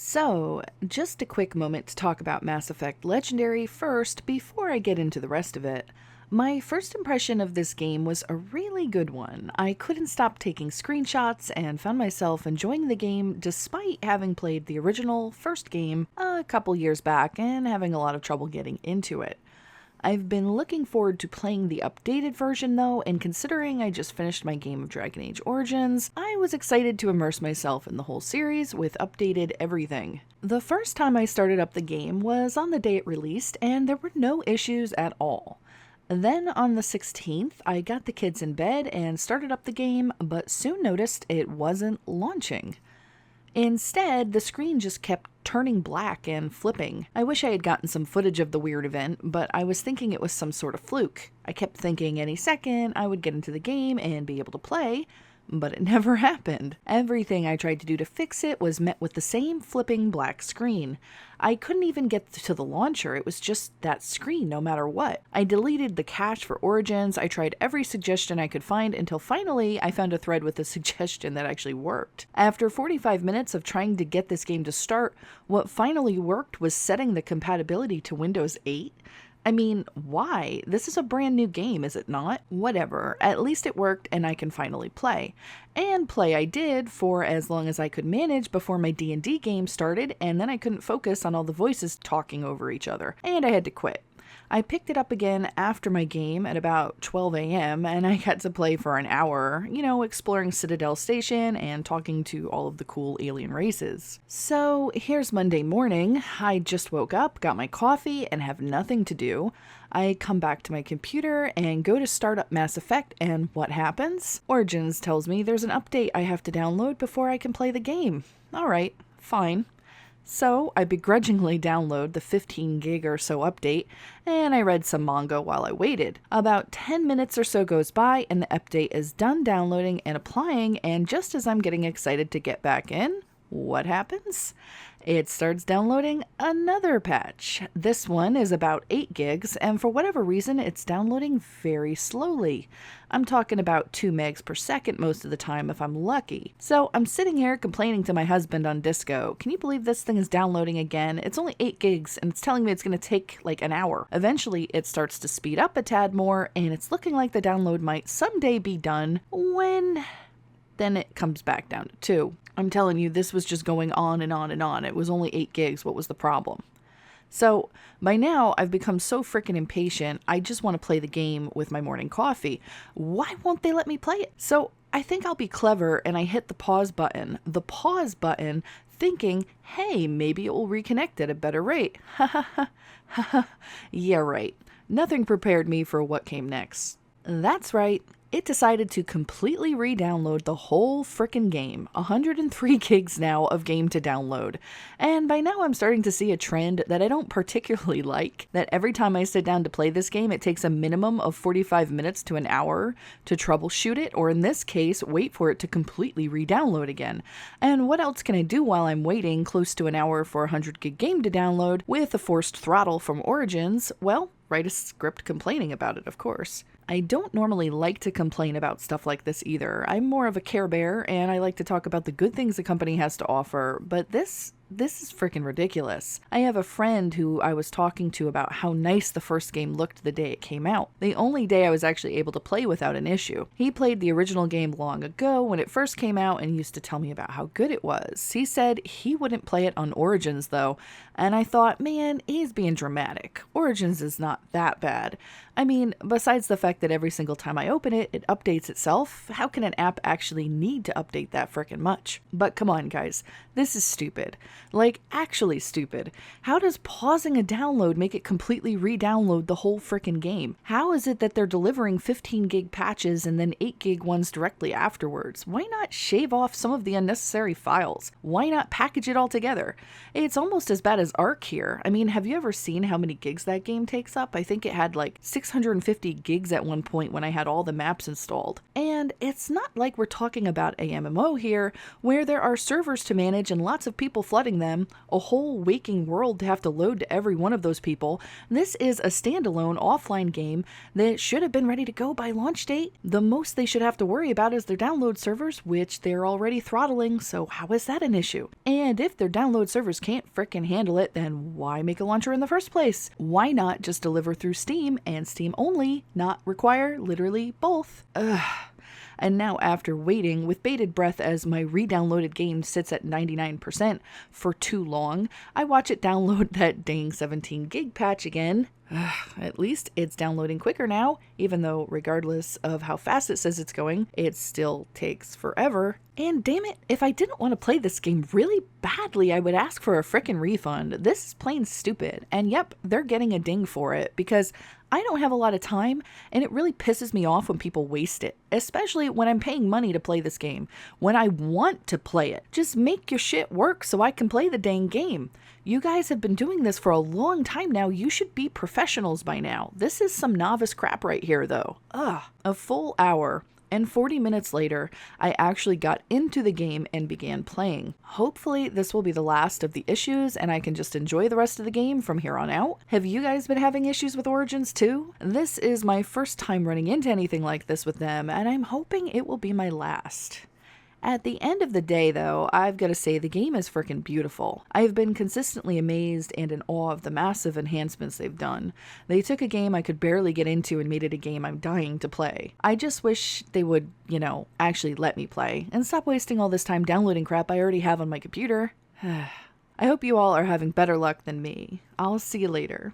So, just a quick moment to talk about Mass Effect Legendary first before I get into the rest of it. My first impression of this game was a really good one. I couldn't stop taking screenshots and found myself enjoying the game despite having played the original first game a couple years back and having a lot of trouble getting into it. I've been looking forward to playing the updated version though, and considering I just finished my game of Dragon Age Origins, I was excited to immerse myself in the whole series with updated everything. The first time I started up the game was on the day it released, and there were no issues at all. Then on the 16th, I got the kids in bed and started up the game, but soon noticed it wasn't launching. Instead, the screen just kept turning black and flipping. I wish I had gotten some footage of the weird event, but I was thinking it was some sort of fluke. I kept thinking any second I would get into the game and be able to play, but it never happened. Everything I tried to do to fix it was met with the same flipping black screen. I couldn't even get to the launcher, it was just that screen no matter what. I deleted the cache for Origins, I tried every suggestion I could find until finally I found a thread with a suggestion that actually worked. After 45 minutes of trying to get this game to start, what finally worked was setting the compatibility to Windows 8. I mean, why? This is a brand new game, is it not? Whatever, at least it worked and I can finally play. And play I did for as long as I could manage before my D&D game started, and then I couldn't focus on all the voices talking over each other, and I had to quit. I picked it up again after my game at about 12 a.m. and I got to play for an hour, exploring Citadel Station and talking to all of the cool alien races. So here's Monday morning. I just woke up, got my coffee, and have nothing to do. I come back to my computer and go to start up Mass Effect, and what happens? Origins tells me there's an update I have to download before I can play the game. Alright, fine. So I begrudgingly download the 15 gig or so update, and I read some manga while I waited. About 10 minutes or so goes by and the update is done downloading and applying, and just as I'm getting excited to get back in, what happens? It starts downloading another patch. This one is about 8 gigs, and for whatever reason, it's downloading very slowly. I'm talking about 2 megs per second most of the time if I'm lucky. So I'm sitting here complaining to my husband on Disco, can you believe this thing is downloading again? It's only 8 gigs, and it's telling me it's going to take like an hour. Eventually, it starts to speed up a tad more, and it's looking like the download might someday be done when... Then it comes back down to 2. I'm telling you, this was just going on and on and on. It was only 8 gigs. What was the problem? So by now, I've become so freaking impatient, I just want to play the game with my morning coffee. Why won't they let me play it? So I think I'll be clever and I hit the pause button. The pause button, thinking, hey, maybe it will reconnect at a better rate. Ha ha ha ha ha. Yeah, right. Nothing prepared me for what came next. That's right. It decided to completely re-download the whole frickin' game. 103 gigs now of game to download. And by now I'm starting to see a trend that I don't particularly like, that every time I sit down to play this game, it takes a minimum of 45 minutes to an hour to troubleshoot it, or in this case, wait for it to completely re-download again. And what else can I do while I'm waiting close to an hour for a 100 gig game to download with a forced throttle from Origins? Well, write a script complaining about it, of course. I don't normally like to complain about stuff like this either. I'm more of a Care Bear, and I like to talk about the good things the company has to offer, but this is freaking ridiculous. I have a friend who I was talking to about how nice the first game looked the day it came out. The only day I was actually able to play without an issue. He played the original game long ago when it first came out and used to tell me about how good it was. He said he wouldn't play it on Origins though, and I thought, man, he's being dramatic. Origins is not that bad. I mean, besides the fact that every single time I open it, it updates itself, how can an app actually need to update that frickin' much? But come on, guys, this is stupid. Like, actually stupid. How does pausing a download make it completely re-download the whole frickin' game? How is it that they're delivering 15 gig patches and then 8 gig ones directly afterwards? Why not shave off some of the unnecessary files? Why not package it all together? It's almost as bad as Arc here. I mean, have you ever seen how many gigs that game takes up? I think it had like 650 gigs at one point when I had all the maps installed. And it's not like we're talking about a MMO here, where there are servers to manage imagine lots of people flooding them, a whole waking world to have to load to every one of those people. This is a standalone offline game that should have been ready to go by launch date. The most they should have to worry about is their download servers, which they're already throttling, so how is that an issue? And if their download servers can't frickin' handle it, then why make a launcher in the first place? Why not just deliver through Steam and Steam only, not require literally both? Ugh. And now, after waiting with bated breath as my re-downloaded game sits at 99% for too long, I watch it download that dang 17 gig patch again. At least it's downloading quicker now, even though regardless of how fast it says it's going, it still takes forever. And damn it, if I didn't want to play this game really badly, I would ask for a frickin' refund. This is plain stupid. And yep, they're getting a ding for it because I don't have a lot of time, and it really pisses me off when people waste it, especially when I'm paying money to play this game, when I want to play it. Just make your shit work so I can play the dang game. You guys have been doing this for a long time now. You should be professionals by now. This is some novice crap right here, though. Ugh. A full hour and 40 minutes later, I actually got into the game and began playing. Hopefully, this will be the last of the issues and I can just enjoy the rest of the game from here on out. Have you guys been having issues with Origins too? This is my first time running into anything like this with them, and I'm hoping it will be my last. At the end of the day, though, I've got to say the game is freaking beautiful. I've been consistently amazed and in awe of the massive enhancements they've done. They took a game I could barely get into and made it a game I'm dying to play. I just wish they would, actually let me play and stop wasting all this time downloading crap I already have on my computer. I hope you all are having better luck than me. I'll see you later.